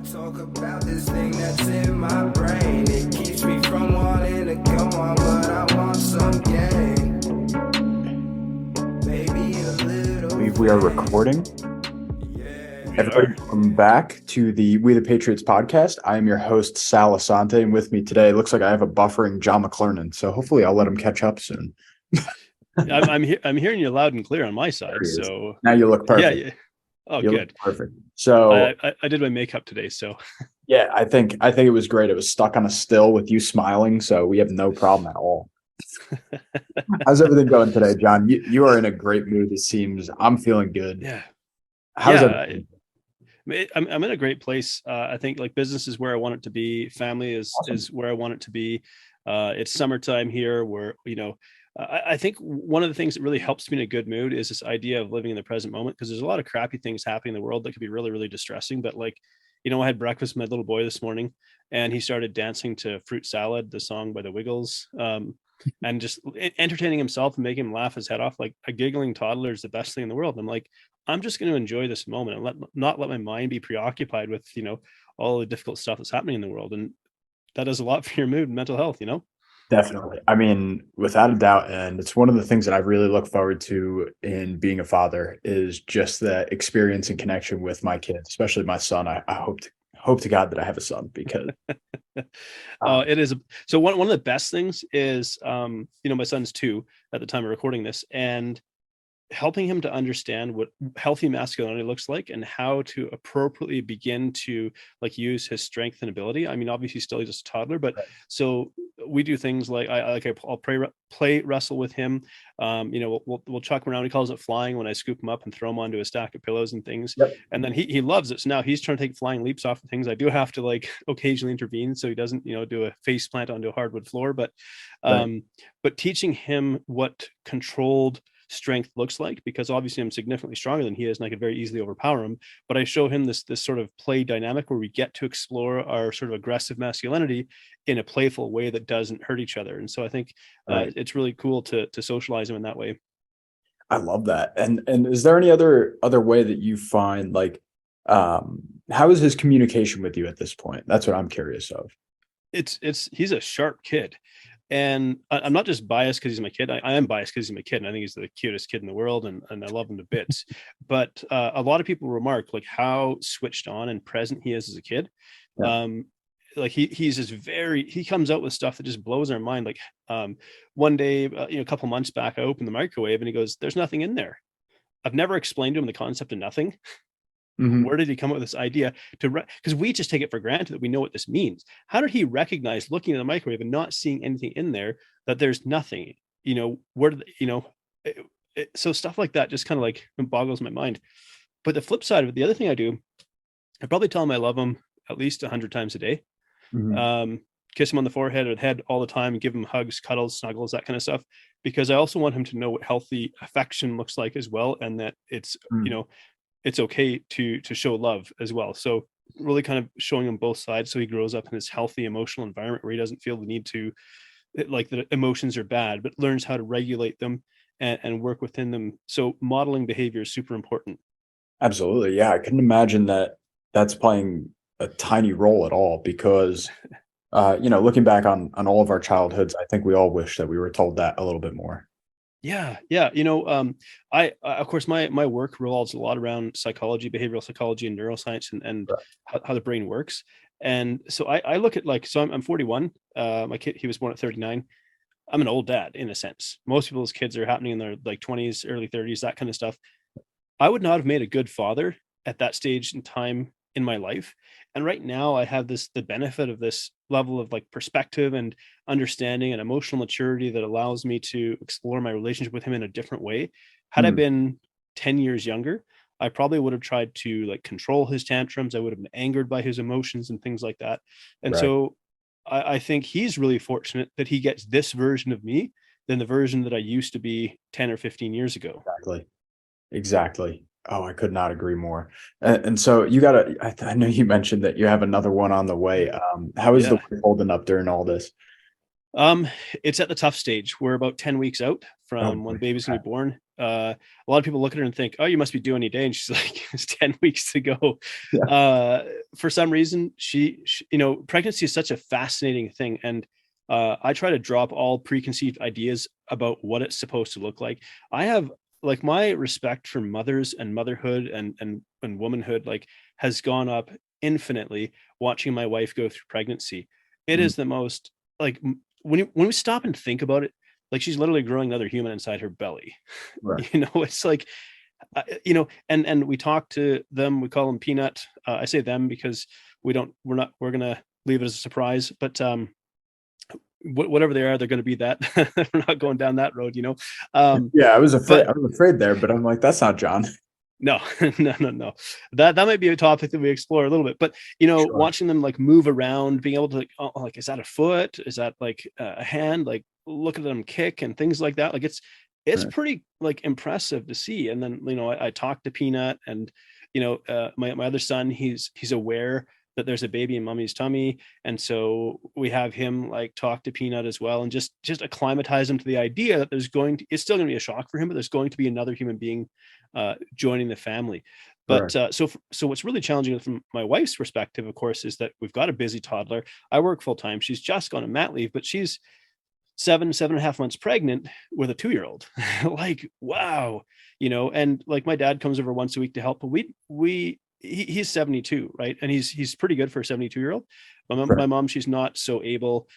to talk about this thing that's in my brain. It keeps me from wanting to go on, but I want some gain. Maybe a little. We are recording. Everybody, welcome back to the We The Patriots Podcast. I am your host, Sal Assante, and with me today, it looks like I have a buffering Jon McLernon, so hopefully I'll let him catch up soon. I'm hearing you loud and clear on my side. So now you look perfect. Yeah. Oh, you good. Look perfect. So I did my makeup today. So yeah, I think it was great. It was stuck on a still with you smiling, so we have no problem at all. How's everything going today, Jon? You are in a great mood. It seems. I'm feeling good. Yeah. How's everything? I'm in a great place. I think like business is where I want it to be. Family is where I want it to be. It's summertime here where, I think one of the things that really helps me in a good mood is this idea of living in the present moment, because there's a lot of crappy things happening in the world that could be really, really distressing. But like, I had breakfast with my little boy this morning and he started dancing to Fruit Salad, the song by the Wiggles, and just entertaining himself and making him laugh his head off. Like a giggling toddler is the best thing in the world. And I'm like, I'm just going to enjoy this moment and not let my mind be preoccupied with, all the difficult stuff that's happening in the world. And that does a lot for your mood and mental health, Definitely. I mean, without a doubt. And it's one of the things that I really look forward to in being a father is just the experience and connection with my kids, especially my son. I hope to God that I have a son because it is. So one of the best things is, my son's 2 at the time of recording this, and helping him to understand what healthy masculinity looks like and how to appropriately begin to like use his strength and ability. I mean, obviously still he's just a toddler, but so we do things like I'll play wrestle with him. We'll chuck him around. He calls it flying when I scoop him up and throw him onto a stack of pillows and things. Yep. And then he loves it. So now he's trying to take flying leaps off of things. I do have to like occasionally intervene so he doesn't, do a face plant onto a hardwood floor. But but teaching him what controlled strength looks like, because obviously I'm significantly stronger than he is and I could very easily overpower him, but I show him this sort of play dynamic where we get to explore our sort of aggressive masculinity in a playful way that doesn't hurt each other. And so I think it's really cool to socialize him in that way. I love that. And is there any other way that you find like how is his communication with you at this point? That's what I'm curious of. He's a sharp kid. And I'm not just biased because he's my kid. I am biased because he's my kid, and I think he's the cutest kid in the world, and I love him to bits. But a lot of people remark like how switched on and present he is as a kid. Yeah. Like he's just he comes out with stuff that just blows our mind. Like one day, a couple months back, I opened the microwave and he goes, "There's nothing in there." I've never explained to him the concept of nothing. Mm-hmm. Where did he come up with this idea because we just take it for granted that we know what this means. How did he recognize looking at the microwave and not seeing anything in there that there's nothing, so stuff like that just kind of like boggles my mind. But the flip side of it, the other thing I do, I probably tell him I love him at least 100 times a day. Mm-hmm. Kiss him on the forehead or the head all the time, give him hugs, cuddles, snuggles, that kind of stuff, because I also want him to know what healthy affection looks like as well. And that it's, it's okay to show love as well. So really kind of showing him both sides so he grows up in this healthy emotional environment where he doesn't feel the need to like the emotions are bad, but learns how to regulate them and work within them. So modeling behavior is super important. Absolutely. Yeah. I couldn't imagine that's playing a tiny role at all because, looking back on all of our childhoods, I think we all wish that we were told that a little bit more. Yeah. I of course my work revolves a lot around psychology, behavioral psychology, and neuroscience, and how the brain works. And so I look at I'm 41. My kid, he was born at 39. I'm an old dad in a sense. Most people's kids are happening in their like 20s, early 30s, that kind of stuff. I would not have made a good father at that stage in time in my life. And right now I have the benefit of this level of like perspective and understanding and emotional maturity that allows me to explore my relationship with him in a different way. Had I been 10 years younger, I probably would have tried to like control his tantrums. I would have been angered by his emotions and things like that. And so I think he's really fortunate that he gets this version of me than the version that I used to be 10 or 15 years ago. Exactly. Oh, I could not agree more. And so I know you mentioned that you have another one on the way. How is the work holding up during all this? It's at the tough stage. We're about 10 weeks out from when the baby's gonna be born. a lot of people look at her and think, oh, you must be due any day. And she's like, it's 10 weeks to go. Yeah. For some reason, she, you know, pregnancy is such a fascinating thing. And I try to drop all preconceived ideas about what it's supposed to look like. I have like my respect for mothers and motherhood and womanhood like has gone up infinitely watching my wife go through pregnancy. It is the most like when we stop and think about it, like she's literally growing another human inside her belly. Right. You know, it's like you know, and we talk to them, we call them Peanut. I say them because we're gonna leave it as a surprise, but whatever they are, they're going to be that. We're not going down that road, you know. Yeah, I was but afraid there, but I'm like, that's not John. no, no. That might be a topic that we explore a little bit. But you know, Sure. watching them like move around, being able to like, oh, like, is that a foot? Is that like a hand? Like, look at them kick and things like that. Like, it's Right. pretty like impressive to see. And then you know, I talked to Peanut, and you know, my other son, he's aware that there's a baby in mommy's tummy, and so we have him like talk to Peanut as well, and just acclimatize him to the idea that it's still going to be a shock for him, but there's going to be another human being joining the family. But Right. so what's really challenging from my wife's perspective, of course, is that we've got a busy toddler. I work full time. She's just gone on mat leave, but she's 7.5 months pregnant with a 2-year-old. Like, wow, you know. And like my dad comes over once a week to help, but he's 72, right? And he's pretty good for a 72-year-old. My mom, she's not so able.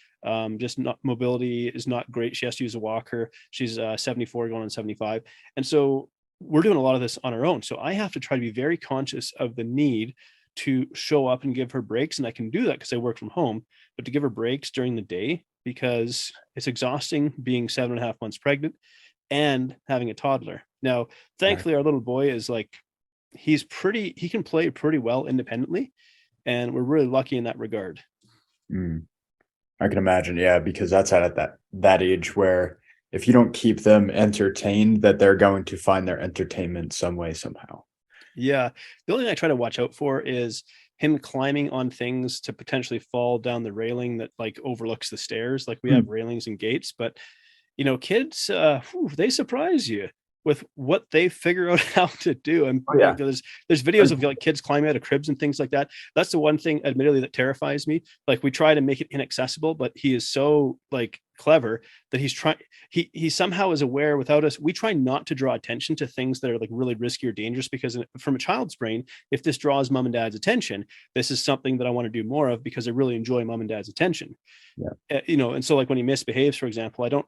Just not mobility is not great. She has to use a walker. She's 74 going on 75. And so we're doing a lot of this on our own. So I have to try to be very conscious of the need to show up and give her breaks. And I can do that because I work from home, but to give her breaks during the day, because it's exhausting being 7.5 months pregnant and having a toddler. Now, thankfully, our little boy is like, he can play pretty well independently. And we're really lucky in that regard. I can imagine. Yeah, because that's at that age where if you don't keep them entertained, that they're going to find their entertainment some way, somehow. Yeah. The only thing I try to watch out for is him climbing on things to potentially fall down the railing that like overlooks the stairs. Like we have railings and gates, but you know, kids, they surprise you with what they figure out how to do. And like, there's videos of like kids climbing out of cribs and things like that. That's the one thing, admittedly, that terrifies me. Like we try to make it inaccessible, but he is so like clever that he somehow is aware without us. We try not to draw attention to things that are like really risky or dangerous, because from a child's brain, if this draws mom and dad's attention, this is something that I want to do more of because I really enjoy mom and dad's attention. You know, and so like when he misbehaves, for example,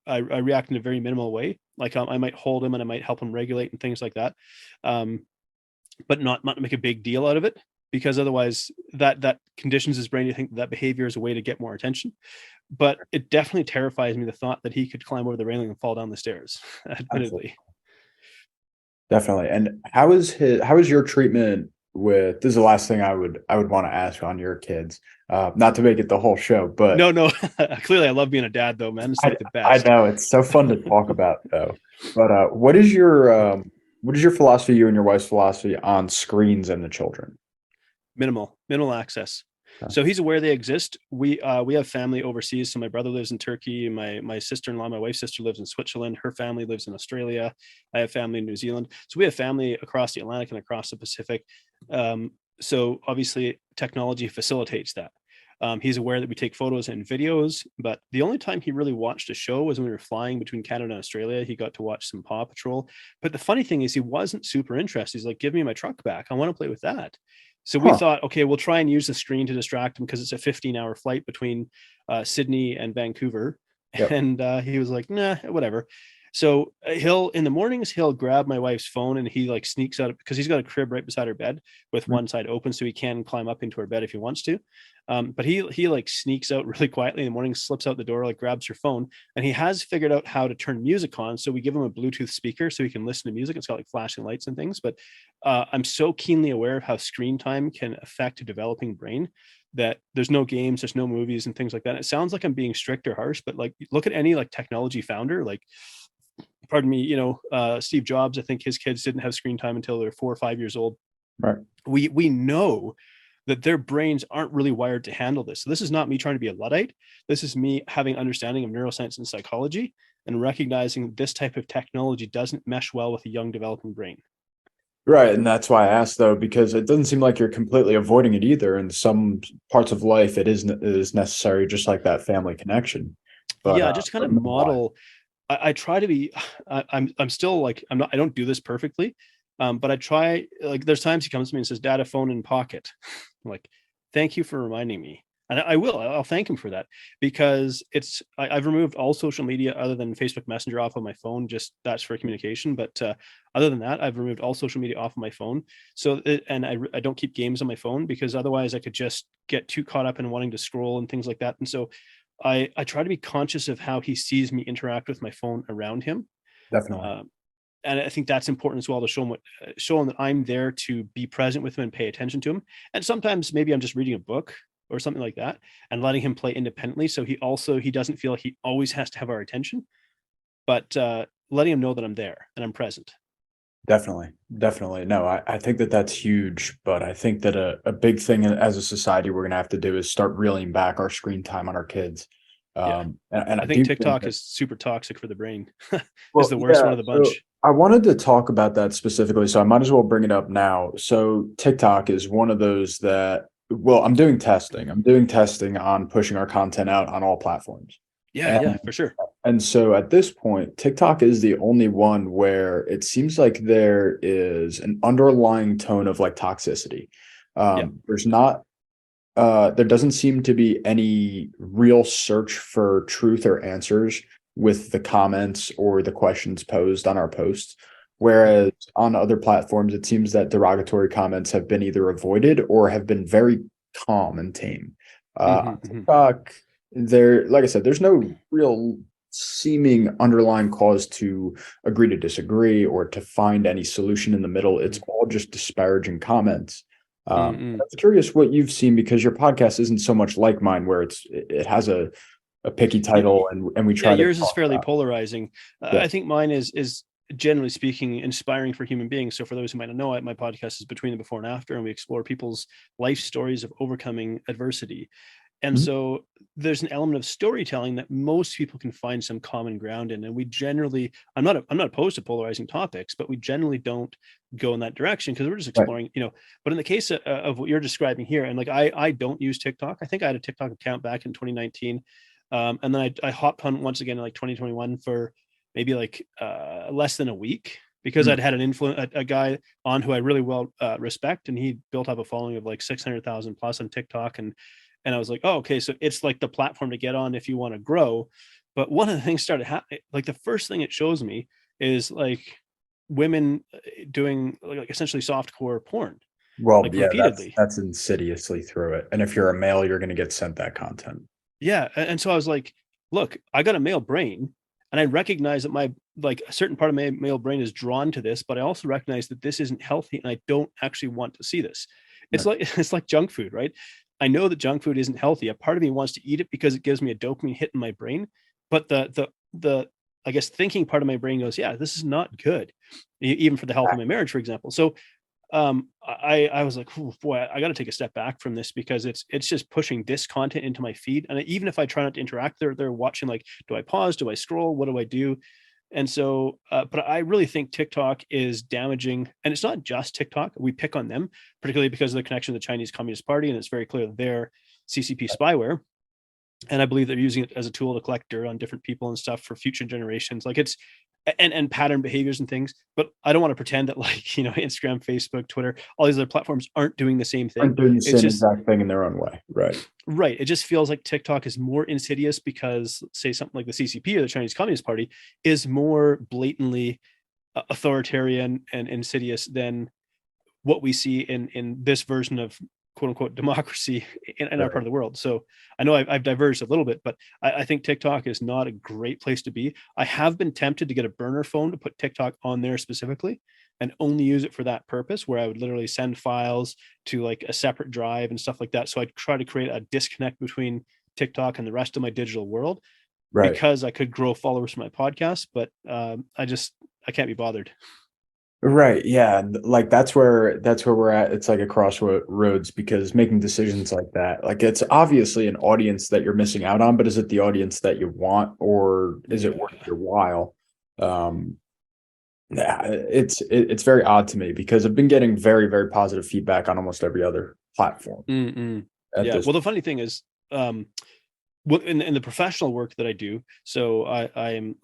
I react in a very minimal way. Like I might hold him and I might help him regulate and things like that, but not make a big deal out of it, because otherwise that conditions his brain to think that behavior is a way to get more attention. But it definitely terrifies me, the thought that he could climb over the railing and fall down the stairs, admittedly. Definitely. And how is your treatment with, this is the last thing I would want to ask on your kids, not to make it the whole show, but no. Clearly I love being a dad though, man. It's like the best. I know it's so fun to talk about though. But what is your philosophy, you and your wife's philosophy on screens and the children? Minimal access. Okay. So he's aware they exist. We have family overseas. So my brother lives in Turkey. My sister-in-law, my wife's sister, lives in Switzerland. Her family lives in Australia. I have family in New Zealand. So we have family across the Atlantic and across the Pacific. So obviously technology facilitates that. He's aware that we take photos and videos, but the only time he really watched a show was when we were flying between Canada and Australia. He got to watch some Paw Patrol. But the funny thing is he wasn't super interested. He's like, give me my truck back. I want to play with that. So we thought, okay, we'll try and use the screen to distract him because it's a 15-hour flight between Sydney and Vancouver. Yep. And he was like, nah, whatever. So in the mornings, he'll grab my wife's phone and he like sneaks out, because he's got a crib right beside her bed with one side open, so he can climb up into her bed if he wants to. But he like sneaks out really quietly in the morning, slips out the door, like grabs her phone, and he has figured out how to turn music on. So we give him a Bluetooth speaker so he can listen to music. It's got like flashing lights and things. But I'm so keenly aware of how screen time can affect a developing brain that there's no games, there's no movies and things like that. It sounds like I'm being strict or harsh, but like look at any like technology founder, like, pardon me, Steve Jobs, I think his kids didn't have screen time until they're 4 or 5 years old. Right. We know that their brains aren't really wired to handle this. So this is not me trying to be a Luddite. This is me having understanding of neuroscience and psychology and recognizing this type of technology doesn't mesh well with a young developing brain. Right. And that's why I asked, though, because it doesn't seem like you're completely avoiding it either. In some parts of life, it is necessary, just like that family connection. But Yeah, just kind of model. I try to be, I'm still like, I don't do this perfectly. But I try, like, there's times he comes to me and says, Dad, a phone in pocket. I'm like, thank you for reminding me. And I'll thank him for that, because I've removed all social media other than Facebook Messenger off of my phone. Just that's for communication. But other than that, I've removed all social media off of my phone. So, and I don't keep games on my phone, because otherwise I could just get too caught up in wanting to scroll and things like that. And so I try to be conscious of how he sees me interact with my phone around him. definitely. And I think that's important as well, to show him that I'm there to be present with him and pay attention to him. And sometimes maybe I'm just reading a book or something like that and letting him play independently. So he doesn't feel like he always has to have our attention, but letting him know that I'm there and I'm present. Definitely. Definitely. No, I think that that's huge. But I think that a big thing as a society we're going to have to do is start reeling back our screen time on our kids. Yeah. And I I think do TikTok that, is super toxic for the brain. well, Is the worst one of the so bunch. I wanted to talk about that specifically, so I might as well bring it up now. So TikTok is one of those that, well, I'm doing testing. I'm doing testing on pushing our content out on all platforms. Yeah, And yeah, for sure. and so at this point, TikTok is the only one where it seems like there is an underlying tone of like toxicity. Yeah. There's not there doesn't seem to be any real search for truth or answers with the comments or the questions posed on our posts. Whereas on other platforms, it seems that derogatory comments have been either avoided or have been very calm and tame. On TikTok, like I said, there's no real seeming underlying cause to agree to disagree or to find any solution in the middle. It's all just disparaging comments. I was curious what you've seen, because your podcast isn't so much like mine, where it has a picky title and we Yeah, try to yours is talk fairly about. polarizing. Yeah. I think mine is generally speaking inspiring for human beings. So for those who might not know it, my podcast is Between the Before and After, and we explore people's life stories of overcoming adversity. And Mhm. so there's an element of storytelling that most people can find some common ground in. And we generally, I'm not opposed to polarizing topics, but we generally don't go in that direction, because we're just Right. exploring, but in the case of what you're describing here, and like, I don't use TikTok. I think I had a TikTok account back in 2019. And then I hopped on once again in like 2021 for maybe like less than a week, because Mm. I'd had a guy on who I really well respect, and he built up a following of like 600,000 plus on TikTok. And I was like, oh, okay, so it's like the platform to get on if you want to grow. But one of the things started happening, like the first thing it shows me is like women doing like essentially softcore porn, Well, like yeah, repeatedly. that's insidiously through it. And if you're a male, you're going to get sent that content. Yeah. And so I was like, look, I got a male brain, and I recognize that my, like, a certain part of my male brain is drawn to this, but I also recognize that this isn't healthy and I don't actually want to see this. It's Right. like it's like junk food, right? I know that junk food isn't healthy. A part of me wants to eat it because it gives me a dopamine hit in my brain, but the I guess thinking part of my brain goes, yeah, this is not good, even for the health of my marriage, for example. So I was like, "Ooh, boy, I got to take a step back from this, because it's just pushing this content into my feed. And even if I try not to interact, they're watching, like, do I pause? Do I scroll? What do I do? And so, but I really think TikTok is damaging, and it's not just TikTok. We pick on them, particularly because of the connection to the Chinese Communist Party, and it's very clear that they're CCP spyware. And I believe they're using it as a tool to collect dirt on different people and stuff for future generations. Like, it's and pattern behaviors and things. But I don't want to pretend that, like, Instagram, Facebook, Twitter, all these other platforms aren't doing the same thing. Aren't doing the It's same just exact thing in their own way. Right. right. It just feels like TikTok is more insidious because, say, something like the CCP or the Chinese Communist Party is more blatantly authoritarian and insidious than what we see in this version of quote unquote democracy in our part Right. of the world. So I know I've diverged a little bit, but I think TikTok is not a great place to be. I have been tempted to get a burner phone to put TikTok on there specifically and only use it for that purpose, where I would literally send files to like a separate drive and stuff like that. So I try to create a disconnect between TikTok and the rest of my digital world, Right. because I could grow followers for my podcast, but I can't be bothered. Right. Yeah. And like that's where we're at. It's like a crossroads because making decisions like that, like it's obviously an audience that you're missing out on, but is it the audience that you want or is it worth Yeah. your while? Um, yeah, it's very odd to me because I've been getting very, very positive feedback on almost every other platform Mm-mm. at Yeah. this. Well, the funny thing is, well, in the professional work that I do, so I am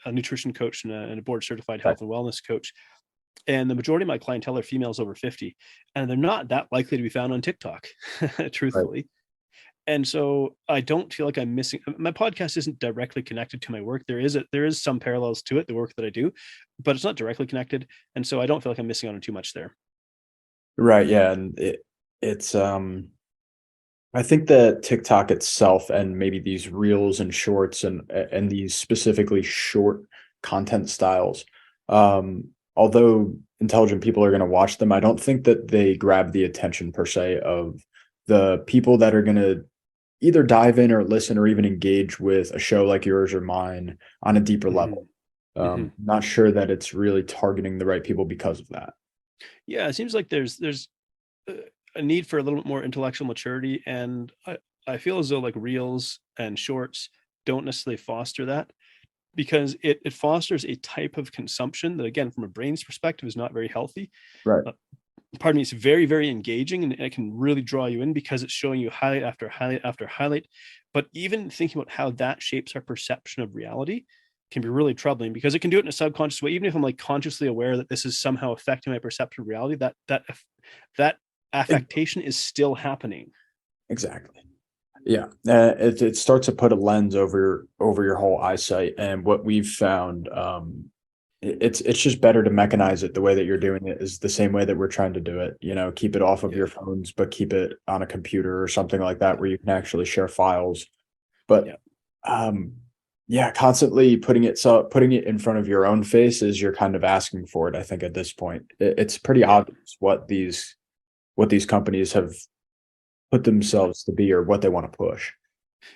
a nutrition coach and a board certified Point. health and wellness coach. And the majority of my clientele are females over 50, and they're not that likely to be found on TikTok, Right. truthfully. And so I don't feel like I'm missing. My podcast isn't directly connected to my work. There is some parallels to it, the work that I do, but it's not directly connected. And so I don't feel like I'm missing out on too much there. Right. Yeah. And it's I think that TikTok itself and maybe these reels and shorts and these specifically short content styles, although intelligent people are going to watch them, I don't think that they grab the attention per se of the people that are going to either dive in or listen or even engage with a show like yours or mine on a deeper level. Mhm. Mhm. Not sure that it's really targeting the right people because of that. Yeah, it seems like there's uh, a need for a little bit more intellectual maturity, and I feel as though like reels and shorts don't necessarily foster that, because it fosters a type of consumption that, again, from a brain's perspective, is not very healthy. Right. Uh, Pardon me, it's very, very engaging, and it can really draw you in because it's showing you highlight after highlight after highlight. But even thinking about how that shapes our perception of reality can be really troubling, because it can do it in a subconscious way. Even if I'm like consciously aware that this is somehow affecting my perception of reality, that affectation is still happening. Exactly. Yeah, it starts to put a lens over your whole eyesight, and what we've found, it's just better to mechanize it the way that you're doing it is the same way that we're trying to do it. You know, keep it off of Yeah. your phones, but keep it on a computer or something like that where you can actually share files. But Yeah. um, yeah, constantly putting it in front of your own face is you're kind of asking for it. I think at this point, it's pretty Yeah. obvious what these companies have put themselves to be or what they want to push.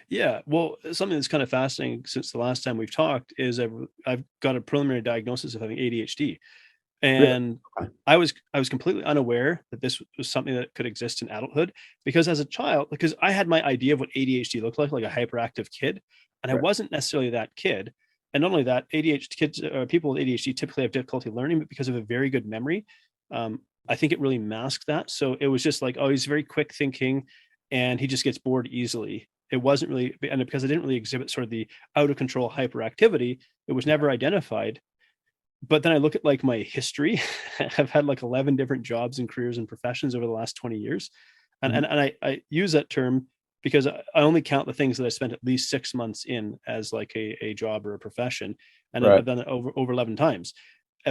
Yeah, well, something that's kind of fascinating since the last time we've talked is I've got a preliminary diagnosis of having ADHD, Really? and Okay. I was completely unaware that this was something that could exist in adulthood, because as a child, because I had my idea of what ADHD looked like a hyperactive kid, and I Right. wasn't necessarily that kid. And not only that, ADHD kids, people with ADHD typically have difficulty learning, but because of a very good memory, I think it really masked that. So it was just like, oh, he's very quick thinking, and he just gets bored easily. It wasn't really, and because I didn't really exhibit sort of the out of control hyperactivity, it was never identified. But then I look at like my history. I've had like 11 different jobs and careers and professions over the last 20 years. And Mhm. I use that term because I only count the things that I spent at least 6 months in as like a job or a profession. And Right. I've done it over 11 times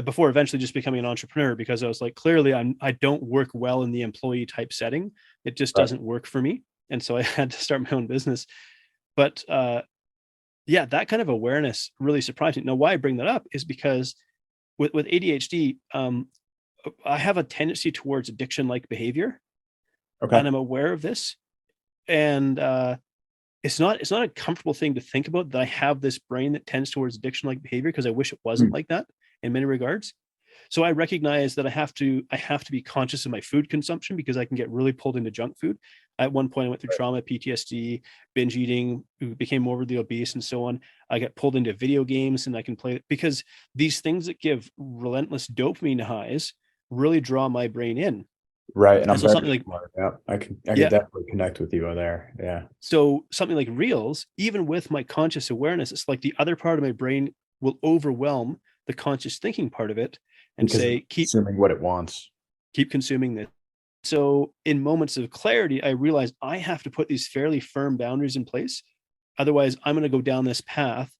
before eventually just becoming an entrepreneur, because I was like, clearly I don't work well in the employee type setting. It just Right. doesn't work for me. And so I had to start my own business. But yeah, that kind of awareness really surprised me. Now, why I bring that up is because with ADHD, I have a tendency towards addiction-like behavior, Okay. and I'm aware of this. And it's not a comfortable thing to think about, that I have this brain that tends towards addiction-like behavior, because I wish it wasn't Mm. like that in many regards. So I recognize that I have to be conscious of my food consumption, because I can get really pulled into junk food. At one point, I went through Right. trauma, PTSD, binge eating, became morbidly obese, and so on. I get pulled into video games, and I can play because these things that give relentless dopamine highs really draw my brain in. Right, and And I'm so very something like, smart. Yeah, I can yeah, definitely connect with you there. Yeah, so something like reels, even with my conscious awareness, it's like the other part of my brain will overwhelm the conscious thinking part of it and because it's say, consuming what it wants. keep consuming this. So in moments of clarity, I realize I have to put these fairly firm boundaries in place. Otherwise, I'm going to go down this path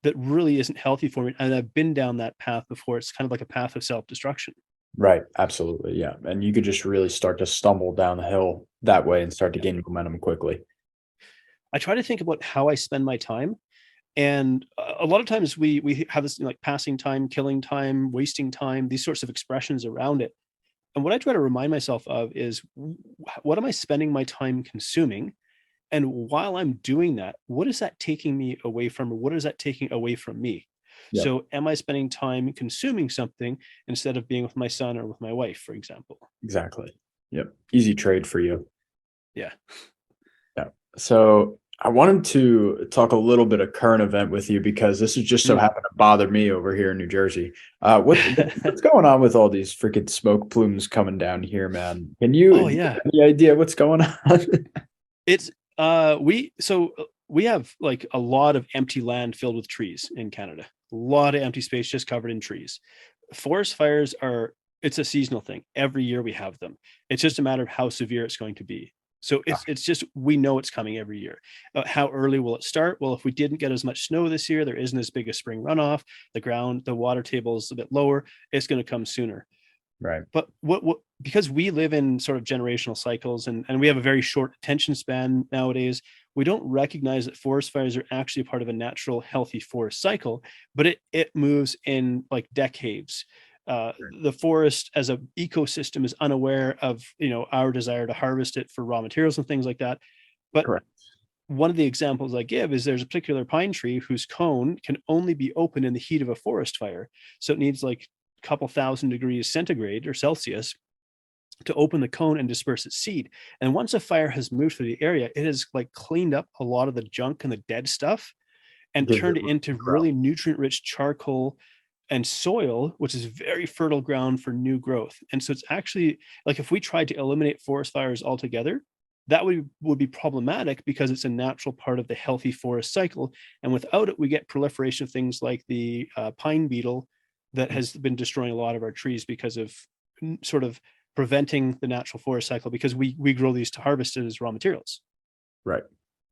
that really isn't healthy for me. And I've been down that path before. It's kind of like a path of self-destruction. Right, absolutely. Yeah, and you could just really start to stumble down the hill that way and start to Yeah. gain momentum quickly. I try to think about how I spend my time. And a lot of times we have this, like, passing time, killing time, wasting time, these sorts of expressions around it. And what I try to remind myself of is, what am I spending my time consuming? And while I'm doing that, what is that taking me away from, or what is that taking away from me? Yep. So am I spending time consuming something instead of being with my son or with my wife, for example? Exactly. Yep. Easy trade for you. Yeah. Yeah. So I wanted to talk a little bit of current event with you because this is just so happened to bother me over here in New Jersey. What's going on with all these freaking smoke plumes coming down here, man? Can you Oh do you yeah. have any idea what's going on? It's we have like a lot of empty land filled with trees in Canada. A lot of empty space just covered in trees. Forest fires it's a seasonal thing. Every year we have them. It's just a matter of how severe it's going to be. So it's just, we know it's coming every year. How early will it start? Well, if we didn't get as much snow this year, there isn't as big a spring runoff. The water table is a bit lower. It's going to come sooner. Right. But what because we live in sort of generational cycles and we have a very short attention span nowadays, we don't recognize that forest fires are actually part of a natural, healthy forest cycle, but it moves in like decades. The forest as an ecosystem is unaware of, our desire to harvest it for raw materials and things like that. But Correct. one of the examples I give is there's a particular pine tree whose cone can only be opened in the heat of a forest fire. So it needs like a couple thousand degrees centigrade or Celsius to open the cone and disperse its seed. And once a fire has moved through the area, it has like cleaned up a lot of the junk and the dead stuff and Gives turned it it into really nutrient rich charcoal and soil, which is very fertile ground for new growth. And so it's actually like if we tried to eliminate forest fires altogether, that would be problematic because it's a natural part of the healthy forest cycle. And without it, we get proliferation of things like the pine beetle that has been destroying a lot of our trees because of sort of preventing the natural forest cycle, because we grow these to harvest it as raw materials. Right.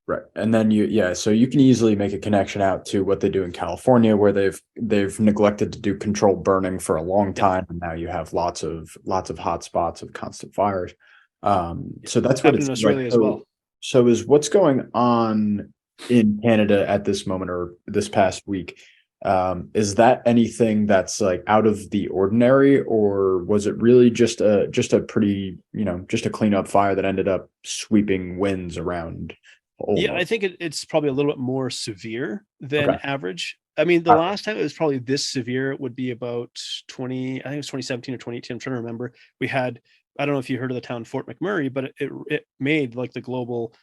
Right. And then so you can easily make a connection out to what they do in California, where they've neglected to do controlled burning for a long time. And now you have lots of hot spots of constant fires. So that's what Happened it's in Australia like. as well. So is what's going on in Canada at this moment or this past week? Is that anything that's like out of the ordinary, or was it really just a pretty, just a cleanup fire that ended up sweeping winds around? Yeah, I think it's probably a little bit more severe than Okay. average. I mean, the last time it was probably this severe, it would be about I think it was 2017 or 2018. I'm trying to remember. We had, I don't know if you heard of the town Fort McMurray, but it made like the global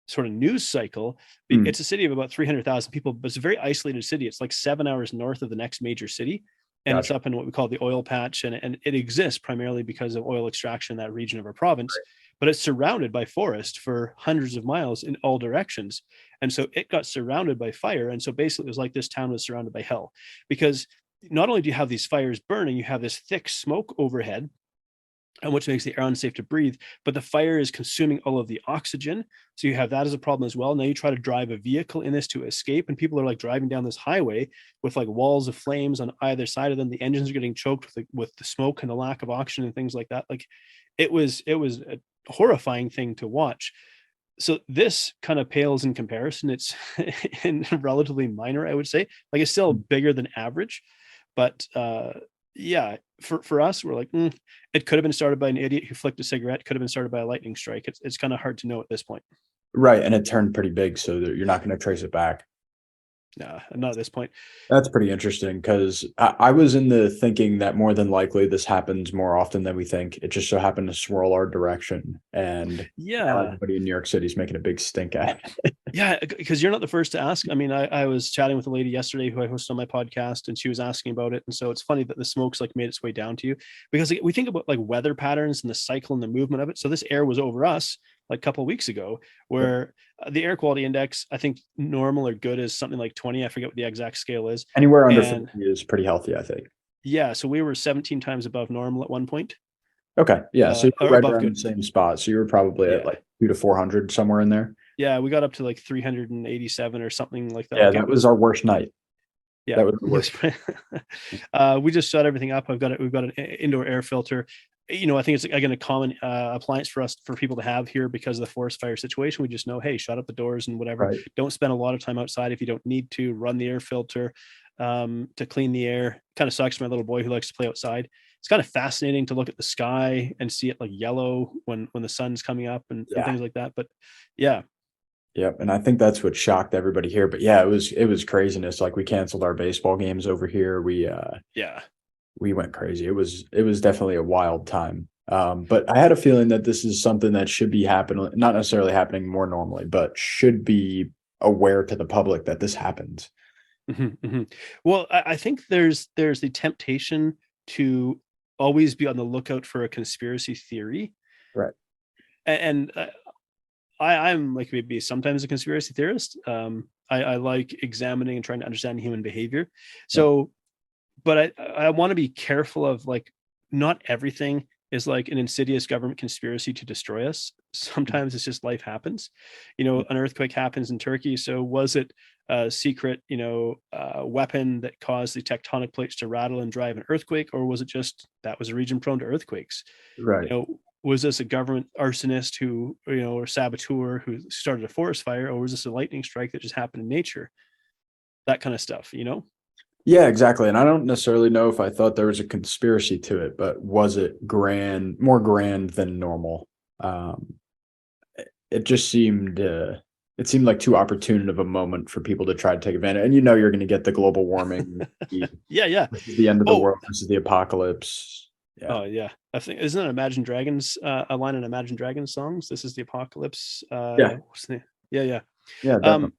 sort of news cycle. It's a city of about 300,000 people, but it's a very isolated city. It's like 7 hours north of the next major city. And it's up in what we call the oil patch. And it exists primarily because of oil extraction in that region of our province, but it's surrounded by forest for hundreds of miles in all directions. And so it got surrounded by fire. And so basically it was like this town was surrounded by hell, because not only do you have these fires burning, you have this thick smoke overhead, and which makes the air unsafe to breathe, but the fire is consuming all of the oxygen. So you have that as a problem as well. Now you try to drive a vehicle in this to escape, and people are like driving down this highway with like walls of flames on either side of them. The engines are getting choked with the smoke and the lack of oxygen and things like that. Like it was a horrifying thing to watch. So this kind of pales in comparison. It's relatively minor, I would say. Like it's still bigger than average, but yeah, for us, we're like, it could have been started by an idiot who flicked a cigarette. Could have been started by a lightning strike. It's kind of hard to know at this point. Right. And it turned pretty big, so that you're not going to trace it back. Nah, not at this point. That's pretty interesting, because I was in the thinking that more than likely this happens more often than we think. It just so happened to swirl our direction, and now everybody in New York City is making a big stink at it. Yeah, because you're not the first to ask. I mean, I was chatting with a lady yesterday who I hosted on my podcast, and she was asking about it. And so it's funny that the smoke's like made its way down to you, because we think about like weather patterns and the cycle and the movement of it. So this air was over us like a couple of weeks ago, where the air quality index, I think normal or good is something like 20. I forget what the exact scale is. Anywhere under 50 is pretty healthy, I think. Yeah. So we were 17 times above normal at one point. Okay. Yeah. So you're right around good. the same spot. So you were probably at like 200 to 400, somewhere in there. Yeah. We got up to like 387 or something like that. Yeah. Like that was our worst night. Yeah. That was the worst. We just shut everything up. We've got an indoor air filter. I think it's again a common appliance for people to have here because of the forest fire situation. We just know, hey, shut up the doors and whatever. Right. Don't spend a lot of time outside if you don't need to. Run the air filter to clean the air. Kind of sucks for my little boy who likes to play outside. It's kind of fascinating to look at the sky and see it like yellow when the sun's coming up and things like that. But yeah. Yep. And I think that's what shocked everybody here. But yeah, it was craziness. Like we canceled our baseball games over here. Yeah. We went crazy. It was definitely a wild time. But I had a feeling that this is something that should be happening, not necessarily happening more normally, but should be aware to the public that this happens. Well, I think there's the temptation to always be on the lookout for a conspiracy theory. Right. And I'm like maybe sometimes a conspiracy theorist. I like examining and trying to understand human behavior. Yeah. So, but I want to be careful of like, not everything is like an insidious government conspiracy to destroy us. Sometimes it's just life happens. An earthquake happens in Turkey. So was it a secret, weapon that caused the tectonic plates to rattle and drive an earthquake, or was it just that was a region prone to earthquakes? Right. Was this a government arsonist who, or saboteur who started a forest fire, or was this a lightning strike that just happened in nature? That kind of stuff, Yeah, exactly. And I don't necessarily know if I thought there was a conspiracy to it, but was it more grand than normal? It just seemed like too opportune of a moment for people to try to take advantage. And you're going to get the global warming, Yeah. this is the end of the Oh, world, this is the apocalypse. Yeah. oh yeah. I think isn't it Imagine Dragons, a line in Imagine Dragons songs? This is the apocalypse. Yeah. What's the Yeah. Yeah, definitely.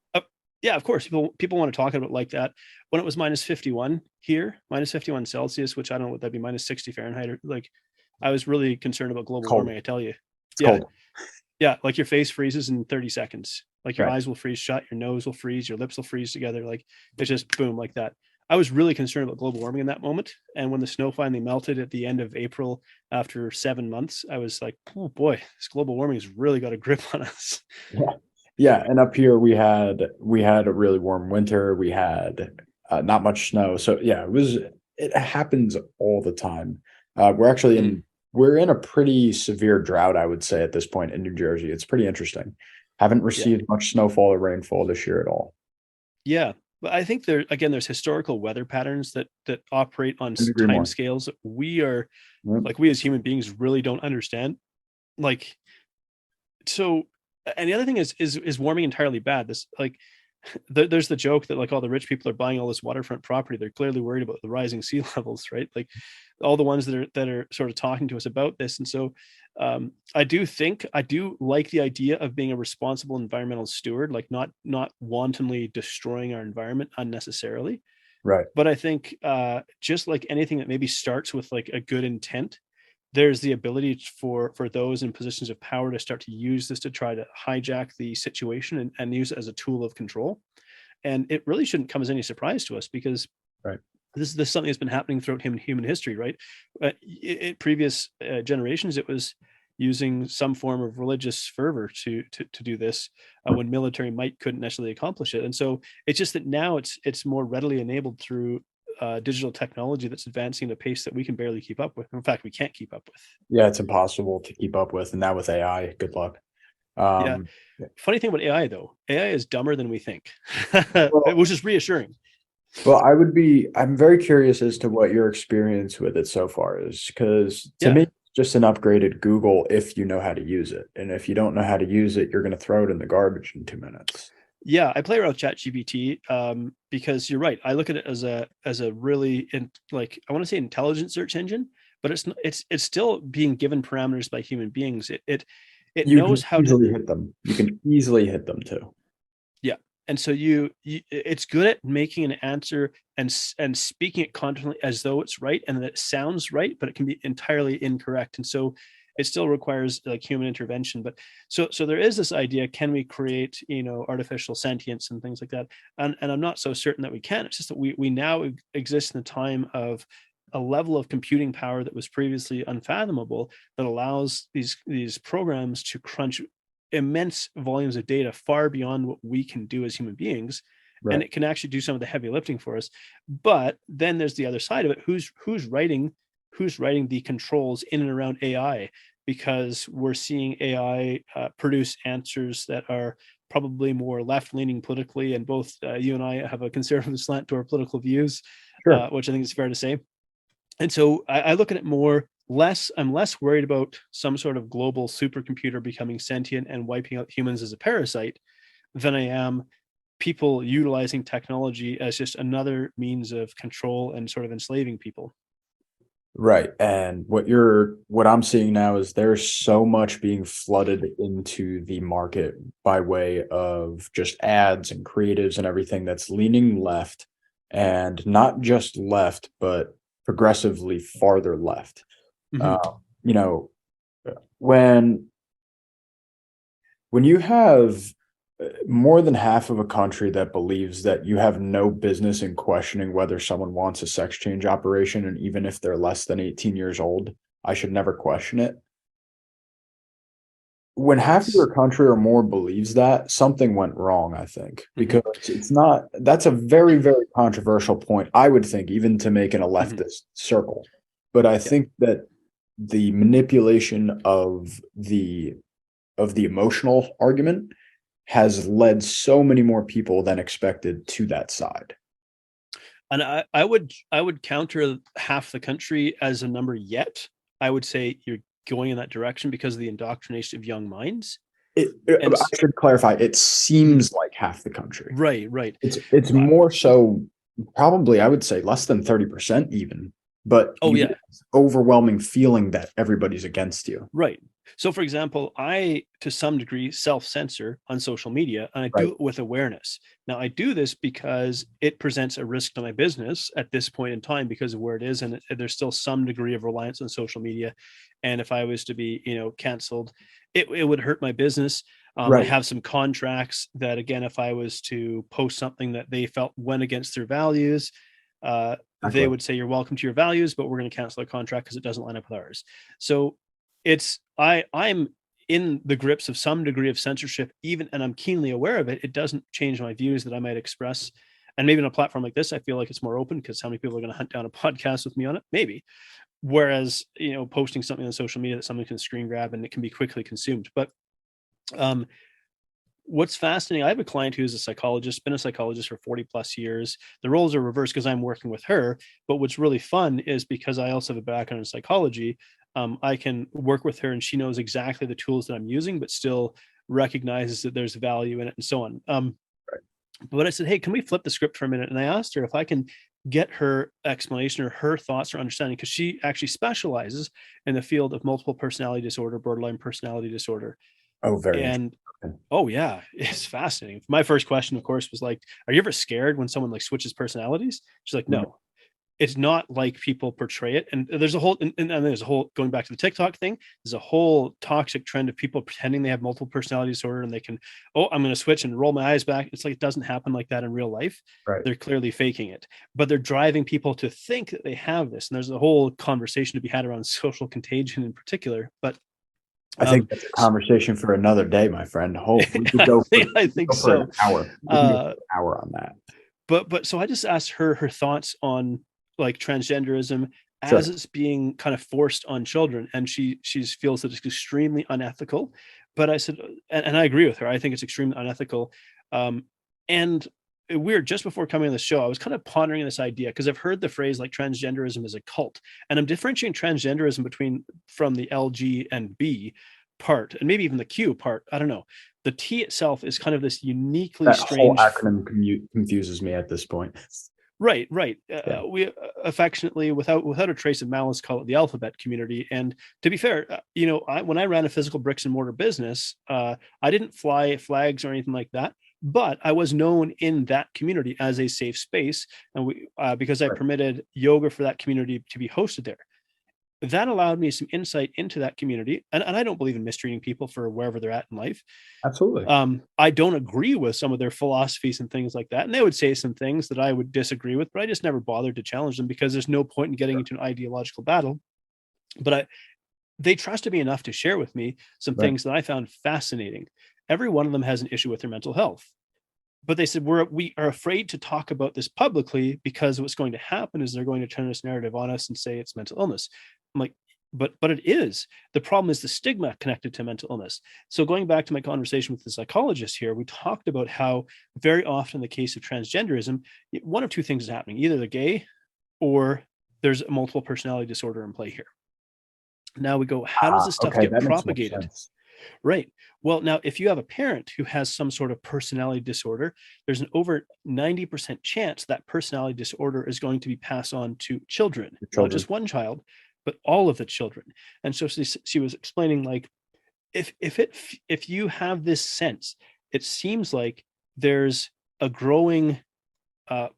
Yeah, of course, people want to talk about it like that. When it was minus 51 here, minus 51 Celsius, which I don't know what that'd be, minus 60 Fahrenheit, or like, I was really concerned about global Cold. warming. I tell you, It's cold. yeah, like your face freezes in 30 seconds, like your Right. eyes will freeze shut, your nose will freeze, your lips will freeze together, like it's just boom, like that. I was really concerned about global warming in that moment, and when the snow finally melted at the end of April after 7 months, I was like, oh boy, this global warming has really got a grip on us. Yeah. Yeah, and up here we had a really warm winter. We had not much snow. So yeah, it happens all the time. We're actually we're in a pretty severe drought, I would say, at this point in New Jersey. It's pretty interesting. Haven't received much snowfall or rainfall this year at all. Yeah, but I think there's historical weather patterns that operate on Couldn't agree time more. scales that we Yep. we as human beings really don't understand. Like, so, and the other thing is warming entirely bad? This like there's the joke that like all the rich people are buying all this waterfront property. They're clearly worried about the rising sea levels, right? Like all the ones that are sort of talking to us about this. And so I do like the idea of being a responsible environmental steward, like not wantonly destroying our environment unnecessarily. Right. But I think just like anything that maybe starts with like a good intent, there's the ability for those in positions of power to start to use this to try to hijack the situation and use it as a tool of control. And it really shouldn't come as any surprise to us, because Right. this is something that's been happening throughout human history, right? In previous generations, it was using some form of religious fervor to do this when military might couldn't necessarily accomplish it. And so it's just that now it's more readily enabled through digital technology that's advancing at a pace that we can barely keep up with. In fact, we can't keep up with. Yeah, it's impossible to keep up with. And now with AI, good luck. Yeah. Um, Funny thing about AI though, AI is dumber than we think, well, which is reassuring. well, I'm very curious as to what your experience with it so far is, because to Yeah. me, it's just an upgraded Google if you know how to use it. And if you don't know how to use it, you're going to throw it in the garbage in 2 minutes. Yeah, I play around with ChatGPT because you're right. I look at it as a really like, I want to say intelligent search engine, but it's still being given parameters by human beings. It You knows can how to. easily hit them. You can easily hit them too. Yeah, and so it's good at making an answer and speaking it confidently as though it's right, and that it sounds right, but it can be entirely incorrect. And so it still requires like human intervention. But so there is this idea: can we create artificial sentience and things like that? And I'm not so certain that we can. It's just that we now exist in the time of a level of computing power that was previously unfathomable, that allows these programs to crunch immense volumes of data far beyond what we can do as human beings. Right. And it can actually do some of the heavy lifting for us. But then there's the other side of it: who's writing the controls in and around AI, because we're seeing AI produce answers that are probably more left-leaning politically, and both you and I have a conservative slant to our political views, Sure. which I think is fair to say. And so I look at it I'm less worried about some sort of global supercomputer becoming sentient and wiping out humans as a parasite. than I am people utilizing technology as just another means of control and sort of enslaving people. Right. And what I'm seeing now is there's so much being flooded into the market by way of just ads and creatives and everything that's leaning left, and not just left, but progressively farther left. Mhm. You know, when you have more than half of a country that believes that you have no business in questioning whether someone wants a sex change operation, and even if they're less than 18 years old, I should never question it. When half of That's your country or more believes that, something went wrong, I think, Mhm. because it's not, that's a very, very controversial point, I would think, even to make in a Mhm. leftist circle. But I Yeah. think that the manipulation of the emotional argument has led so many more people than expected to that side. And I would counter half the country as a number yet. I would say you're going in that direction because of the indoctrination of young minds. And I should clarify, it Mhm. seems like half the country. Right, right. It's Uh, more so, probably, I would say less than 30% even, but oh you yeah, get this overwhelming feeling that everybody's against you. right. So, for example, I, to some degree, self-censor on social media, and I do Right. it with awareness. Now, I do this because it presents a risk to my business at this point in time because of where it is, and there's still some degree of reliance on social media. And if I was to be, canceled, it would hurt my business. I Right. have some contracts that, again, if I was to post something that they felt went against their values, they Exactly. would say, "You're welcome to your values, but we're going to cancel the contract because it doesn't line up with ours." So I'm in the grips of some degree of censorship, even, and I'm keenly aware of it. It doesn't change my views that I might express. And maybe on a platform like this, I feel like it's more open because how many people are going to hunt down a podcast with me on it? Maybe. Whereas, posting something on social media that someone can screen grab and it can be quickly consumed. But um, what's fascinating, I have a client who's a psychologist, been a psychologist for 40 plus years. The roles are reversed because I'm working with her. But what's really fun is because I also have a background in psychology, I can work with her and she knows exactly the tools that I'm using, but still recognizes that there's value in it and so on. But I said, "Hey, can we flip the script for a minute?" And I asked her if I can get her explanation or her thoughts or understanding, because she actually specializes in the field of multiple personality disorder, borderline personality disorder. Oh, very And interesting. oh yeah, it's fascinating. My first question, of course, was like, "Are you ever scared when someone like switches personalities?" She's like, Right. "No, it's not like people portray it." And there's a whole, and there's a whole, going back to the TikTok thing, there's a whole toxic trend of people pretending they have multiple personality disorder and they can, "Oh, I'm going to switch and roll my eyes back." It's like, it doesn't happen like that in real life. Right. They're clearly faking it, but they're driving people to think that they have this. And there's a whole conversation to be had around social contagion in particular. But I think that's a conversation for another day, my friend. We could go for I think an so. hour. We can go for an hour on that. But so I just asked her thoughts on like transgenderism as Sure. it's being kind of forced on children, and she feels that it's extremely unethical. But I said, and I agree with her. I think it's extremely unethical. And weird. Just before coming on the show, I was kind of pondering this idea because I've heard the phrase like transgenderism is a cult, and I'm differentiating transgenderism from the LG and B part, and maybe even the Q part. I don't know. The T itself is kind of this uniquely That whole strange. acronym confuses me at this point. Right, right. Yeah. We affectionately, without a trace of malice, call it the alphabet community. And to be fair, when I ran a physical bricks and mortar business, I didn't fly flags or anything like that, but I was known in that community as a safe space, and because I Right. permitted yoga for that community to be hosted there. That allowed me some insight into that community, and I don't believe in mistreating people for wherever they're at in life. Absolutely. I don't agree with some of their philosophies and things like that. And they would say some things that I would disagree with, but I just never bothered to challenge them because there's no point in getting into an ideological battle. But they trusted me enough to share with me some Right. things that I found fascinating. Every one of them has an issue with their mental health. But they said, we are afraid to talk about this publicly because what's going to happen is they're going to turn this narrative on us and say it's mental illness. I'm like, but it is. The problem is the stigma connected to mental illness. So going back to my conversation with the psychologist here, we talked about how very often in the case of transgenderism, one of two things is happening. Either they're gay or there's a multiple personality disorder in play here. Now we go, how does this stuff Okay, get that makes more propagated? sense. Right. Well, now, if you have a parent who has some sort of personality disorder, there's an over 90% chance that personality disorder is going to be passed on to children, The not children. just one child, but all of the children. And so she was explaining, like, if you have this sense, it seems like there's a growing, uh,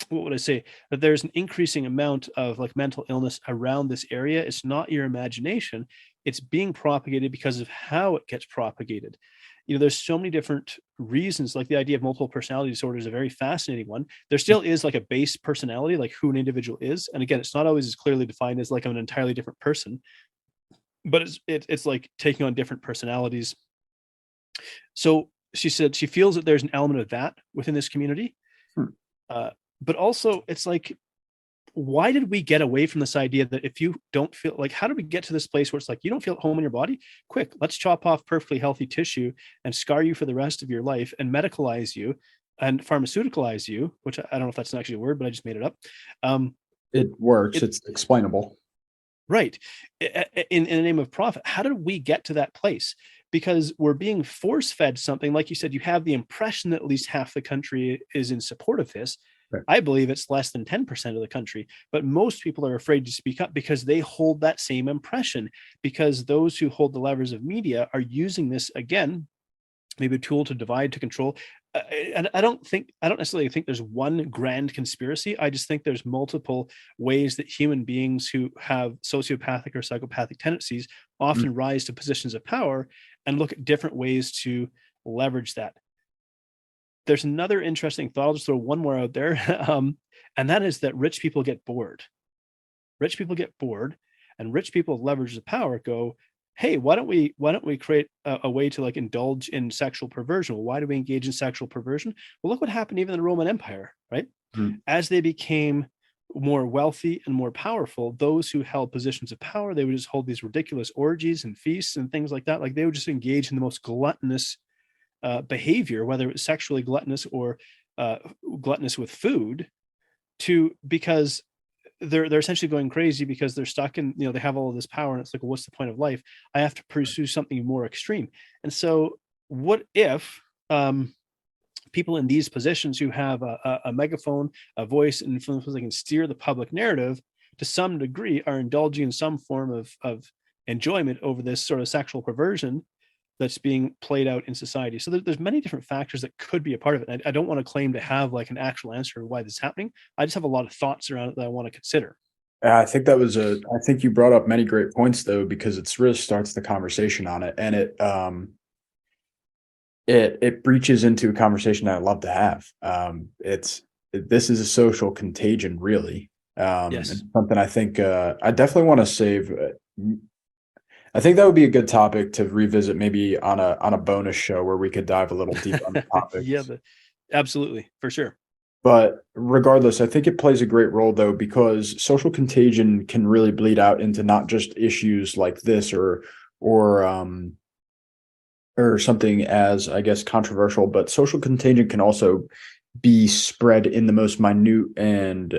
what would I say, that there's an increasing amount of like mental illness around this area. It's not your imagination. It's being propagated because of how it gets propagated. There's so many different reasons. Like the idea of multiple personality disorder is a very fascinating one. There still is like a base personality, like who an individual is. And again, it's not always as clearly defined as like an entirely different person, but it's like taking on different personalities. So she said she feels that there's an element of that within this community. Hmm. But also it's like, why did we get away from this idea that if you don't feel like, how did we get to this place where it's like, you don't feel at home in your body? Quick, let's chop off perfectly healthy tissue and scar you for the rest of your life and medicalize you and pharmaceuticalize you, which I don't know if that's actually a word, but I just made it up. It works. It, It's explainable. right. In the name of profit. How did we get to that place? Because we're being force fed something. Like you said, you have the impression that at least half the country is in support of this. Right. I believe it's less than 10% of the country, but most people are afraid to speak up because they hold that same impression, because those who hold the levers of media are using this, again, maybe a tool to divide, to control. And I don't necessarily think there's one grand conspiracy. I just think there's multiple ways that human beings who have sociopathic or psychopathic tendencies often rise to positions of power and look at different ways to leverage that. There's another interesting thought. I'll just throw one more out there. And that is that rich people get bored. Rich people get bored, and rich people leverage the power, go, hey, why don't we create a way to like indulge in sexual perversion? Well, why do we engage in sexual perversion? Well, look what happened even in the Roman Empire, right? Mhm. As they became more wealthy and more powerful, those who held positions of power, they would just hold these ridiculous orgies and feasts and things like that. Like they would just engage in the most gluttonous behavior, whether it was sexually gluttonous or gluttonous with food, because they're essentially going crazy because they're stuck in, they have all of this power, and it's like, well, what's the point of life? I have to pursue something more extreme. And so what if people in these positions who have a megaphone, a voice, and influence, they can steer the public narrative to some degree, are indulging in some form of enjoyment over this sort of sexual perversion that's being played out in society. So there's many different factors that could be a part of it. And I don't want to claim to have like an actual answer to why this is happening. I just have a lot of thoughts around it that I want to consider. I think I think you brought up many great points though, because it's really starts the conversation on it, and it breaches into a conversation that I love to have. This is a social contagion, really. Yes. And something I think I definitely want to save. I think that would be a good topic to revisit, maybe on a bonus show where we could dive a little deeper on the Yeah, topics. absolutely, for sure. But regardless, I think it plays a great role though, because social contagion can really bleed out into not just issues like this or or something as, I guess, controversial, but social contagion can also be spread in the most minute and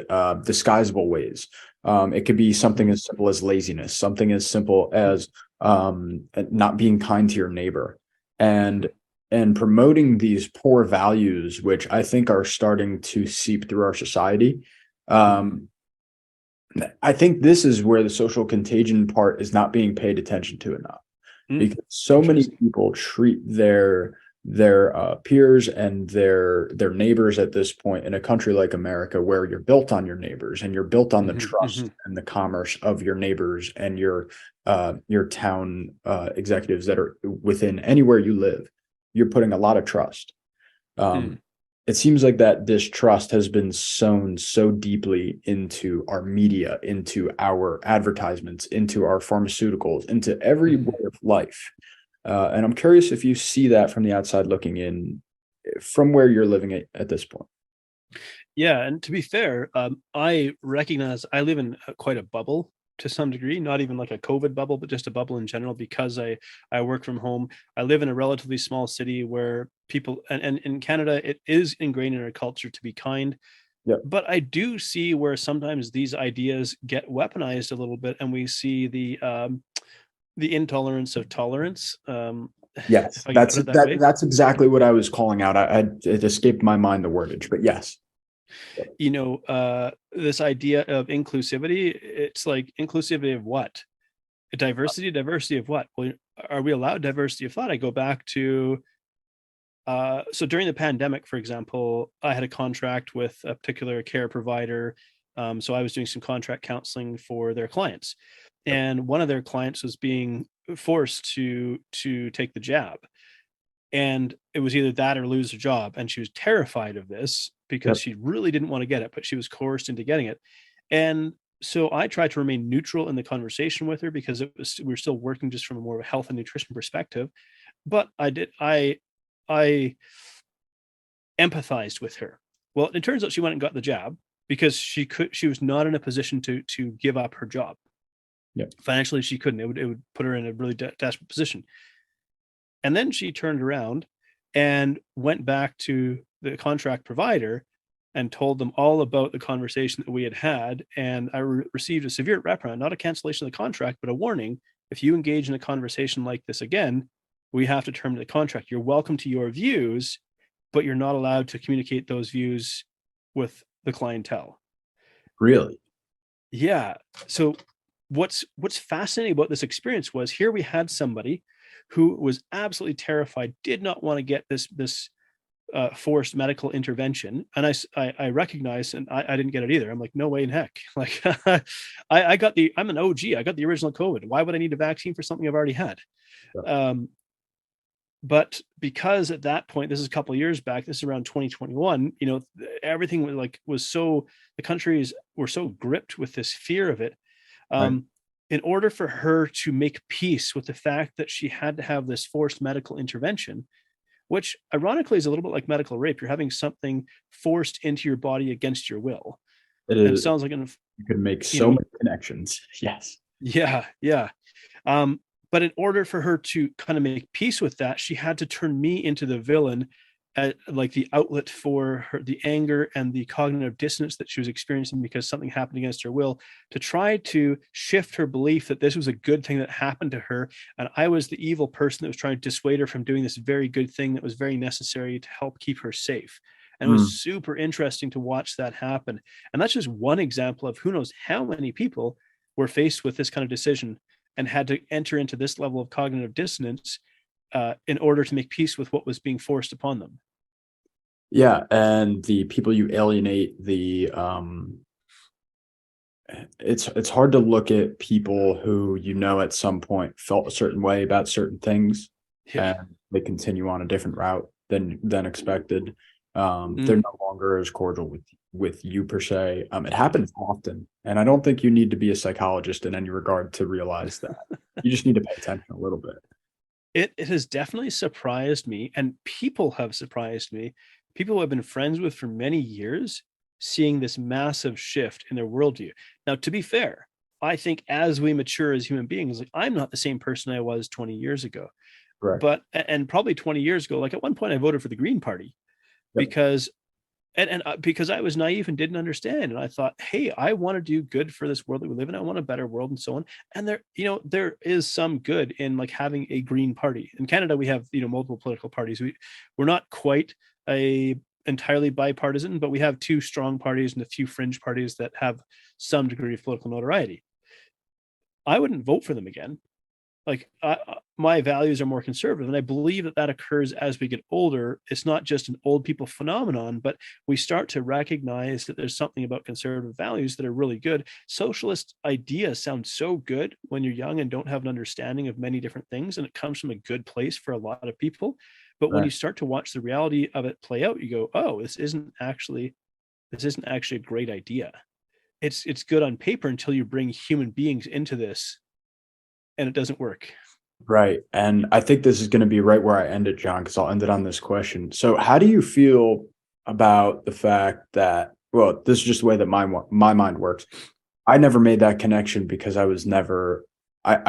disguisable ways. It could be something as simple as laziness, something as simple as not being kind to your neighbor, and promoting these poor values, which I think are starting to seep through our society. Um, I think this is where the social contagion part is not being paid attention to enough, because so many Interesting. people treat their peers and their neighbors at this point in a country like America, where you're built on your neighbors and you're built on the trust and the commerce of your neighbors and your town executives that are within anywhere you live. You're putting a lot of trust. It seems like that distrust has been sown so deeply into our media, into our advertisements, into our pharmaceuticals, into every way of life. And I'm curious if you see that from the outside looking in, from where you're living at this point. Yeah, and to be fair, I recognize I live in quite a bubble to some degree, not even like a COVID bubble, but just a bubble in general, because I work from home. I live in a relatively small city where people, and in Canada, it is ingrained in our culture to be kind. Yeah. But I do see where sometimes these ideas get weaponized a little bit, and we see the intolerance of tolerance. Yes, if I can put it that way. that's exactly what I was calling out. It escaped my mind, the wordage, but yes. This idea of inclusivity, it's like inclusivity of what? Diversity of what? Well, are we allowed diversity of thought? I go back to so during the pandemic, for example, I had a contract with a particular care provider. So I was doing some contract counseling for their clients, and one of their clients was being forced to take the jab, and it was either that or lose her job. And she was terrified of this because Yep. she really didn't want to get it, but she was coerced into getting it. And so I tried to remain neutral in the conversation with her because we were still working just from a more of a health and nutrition perspective. But I empathized with her. Well, it turns out she went and got the jab because she was not in a position to give up her job. Yeah. Financially, she couldn't. It would put her in a really desperate position. And then she turned around and went back to the contract provider and told them all about the conversation that we had had. And I received a severe reprimand, not a cancellation of the contract, but a warning. If you engage in a conversation like this again, we have to terminate the contract. You're welcome to your views, but you're not allowed to communicate those views with the clientele. Really? Yeah. So what's fascinating about this experience was here we had somebody who was absolutely terrified, did not want to get this forced medical intervention. And I recognized, and I didn't get it either. I'm like, no way in heck. Like I'm an OG. I got the original COVID. Why would I need a vaccine for something I've already had? Yeah. But because at that point, this is a couple of years back, this is around 2021, everything the countries were so gripped with this fear of it. Right. In order for her to make peace with the fact that she had to have this forced medical intervention, which ironically is a little bit like medical rape. You're having something forced into your body against your will. It And is. it sounds like You could make so many connections. Yes. Yeah. But in order for her to kind of make peace with that, she had to turn me into the villain, like the outlet for the anger and the cognitive dissonance that she was experiencing because something happened against her will, to try to shift her belief that this was a good thing that happened to her. And I was the evil person that was trying to dissuade her from doing this very good thing that was very necessary to help keep her safe. And it was super interesting to watch that happen. And that's just one example of who knows how many people were faced with this kind of decision and had to enter into this level of cognitive dissonance in order to make peace with what was being forced upon them. Yeah, and the people you alienate, it's hard to look at people who at some point felt a certain way about certain things, and they continue on a different route than expected. They're no longer as cordial with you per se. It happens often, and I don't think you need to be a psychologist in any regard to realize that. You just need to pay attention a little bit. It has definitely surprised me, and people have surprised me. People who I've been friends with for many years, seeing this massive shift in their worldview. Now, to be fair, I think as we mature as human beings, like I'm not the same person I was 20 years ago. Right. But and probably 20 years ago, like at one point I voted for the Green Party because because I was naive and didn't understand. And I thought, hey, I want to do good for this world that we live in. I want a better world and so on. And there is some good in like having a Green Party. In Canada, we have, multiple political parties. We're not quite a entirely bipartisan, but we have two strong parties and a few fringe parties that have some degree of political notoriety. I wouldn't vote for them again. Like my values are more conservative, and I believe that occurs as we get older. It's not just an old people phenomenon, but we start to recognize that there's something about conservative values that are really good. Socialist ideas sound so good when you're young and don't have an understanding of many different things, and it comes from a good place for a lot of people. But when you start to watch the reality of it play out, you go, oh, this isn't actually a great idea. It's good on paper until you bring human beings into this, and it doesn't work. Right. And I think this is going to be right where I end it, John, because I'll end it on this question. So how do you feel about the fact that, well, this is just the way that my mind works. I never made that connection because I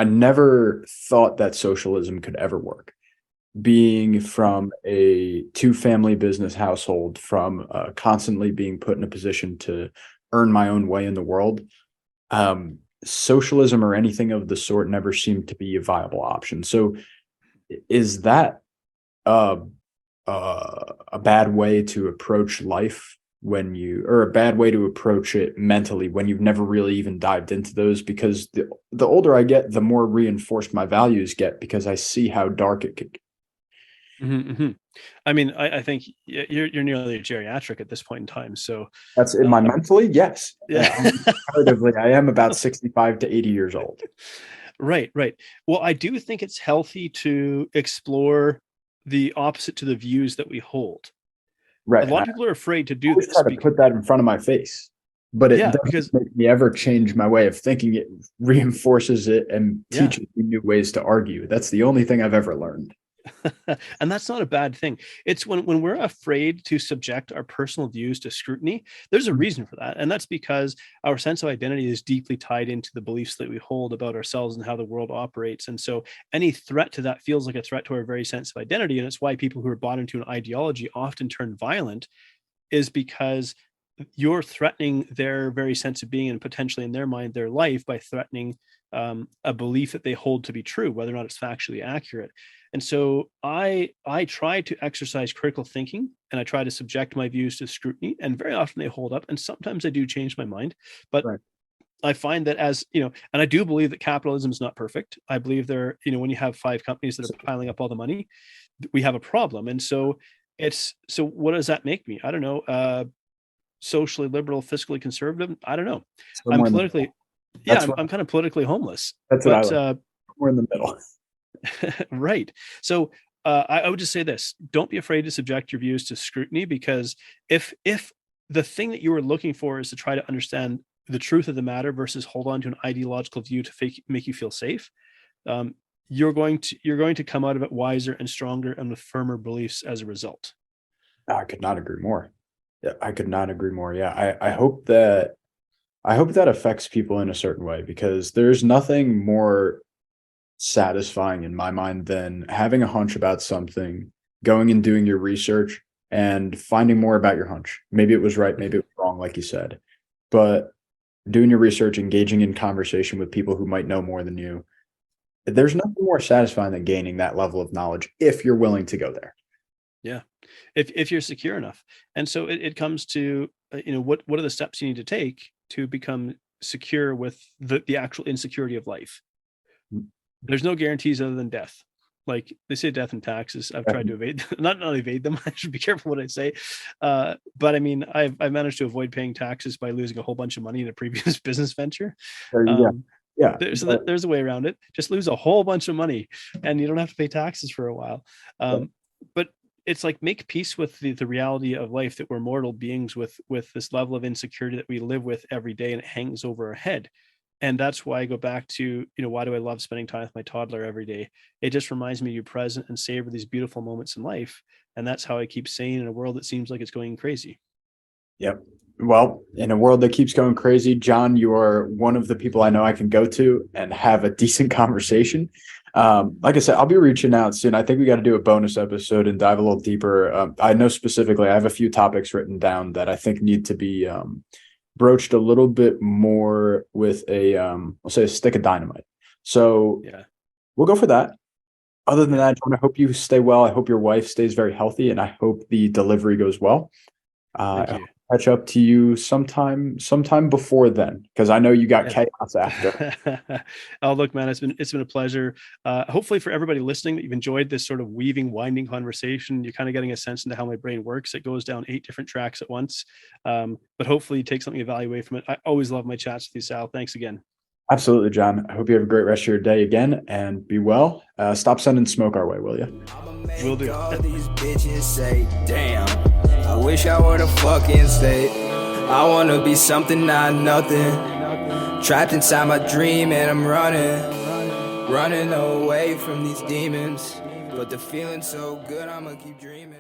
never thought that socialism could ever work. Being from a two-family business household, from constantly being put in a position to earn my own way in the world, socialism or anything of the sort never seemed to be a viable option. So is that uh, a bad way to approach life or a bad way to approach it mentally when you've never really even dived into those? Because the older I get, the more reinforced my values get, because I see how dark it could get. I mean, I think you're nearly geriatric at this point in time. So That's in my mentally, yes. yeah. Comparatively, I am about 65 to 80 years old. Right. Well, I do think it's healthy to explore the opposite to the views that we hold. Right. A lot of people are afraid to do always this. try to put that in front of my face, but it doesn't because make me ever change my way of thinking. It reinforces it and teaches me new ways to argue. That's the only thing I've ever learned. And that's not a bad thing. It's when we're afraid to subject our personal views to scrutiny, there's a reason for that. And that's because our sense of identity is deeply tied into the beliefs that we hold about ourselves and how the world operates. And so any threat to that feels like a threat to our very sense of identity. And it's why people who are bought into an ideology often turn violent, is because you're threatening their very sense of being and potentially in their mind, their life, by threatening a belief that they hold to be true, whether or not it's factually accurate. And so I try to exercise critical thinking, and I try to subject my views to scrutiny, and very often they hold up, and sometimes I do change my mind. But I find that, as you know, and I do believe that capitalism is not perfect. I believe when you have 5 companies that are piling up all the money, we have a problem. And so what does that make me? I don't know. Socially liberal, fiscally conservative. I don't know. I'm politically, I'm kind of politically homeless. That's what I like. We're in the middle. Right. So I would just say this: don't be afraid to subject your views to scrutiny, because if the thing that you are looking for is to try to understand the truth of the matter versus hold on to an ideological view to make you feel safe, you're going to come out of it wiser and stronger and with firmer beliefs as a result. I could not agree more. Yeah, I could not agree more. Yeah, I hope that affects people in a certain way, because there's nothing more satisfying in my mind than having a hunch about something, going and doing your research and finding more about your hunch. Maybe it was right, maybe it was wrong, like you said, but doing your research, engaging in conversation with people who might know more than you. There's nothing more satisfying than gaining that level of knowledge if you're willing to go there. Yeah. If you're secure enough. And so it comes to, what are the steps you need to take to become secure with the actual insecurity of life? There's no guarantees other than death. Like they say, death and taxes. I've tried to evade, not evade them. I should be careful what I say. But I mean, I've managed to avoid paying taxes by losing a whole bunch of money in a previous business venture. There's a way around it. Just lose a whole bunch of money and you don't have to pay taxes for a while. But it's like, make peace with the reality of life, that we're mortal beings with this level of insecurity that we live with every day, and it hangs over our head. And that's why I go back to, why do I love spending time with my toddler every day? It just reminds me to be present and savor these beautiful moments in life. And that's how I keep sane in a world that seems like it's going crazy. Yep. Well, in a world that keeps going crazy, Jon, you are one of the people I know I can go to and have a decent conversation. Like I said, I'll be reaching out soon. I think we got to do a bonus episode and dive a little deeper. I know specifically I have a few topics written down that I think need to be broached a little bit more with I'll say a stick of dynamite. So we'll go for that. Other than that, Jon, I hope you stay well. I hope your wife stays very healthy, and I hope the delivery goes well. Thank you. Catch up to you sometime before then, because I know you got chaos after. Oh, look, man, it's been a pleasure. Hopefully for everybody listening, that you've enjoyed this sort of winding conversation. You're kind of getting a sense into how my brain works. It goes down 8 different tracks at once. But hopefully you take something of value away from it. I always love my chats with you, Sal. Thanks again. Absolutely, Jon. I hope you have a great rest of your day again, and be well. Stop sending smoke our way, will you? Will do. These bitches say, damn, I wish I were the fucking state. I wanna be something, not nothing. Trapped inside my dream and I'm running away from these demons. But the feeling's so good, I'ma keep dreaming.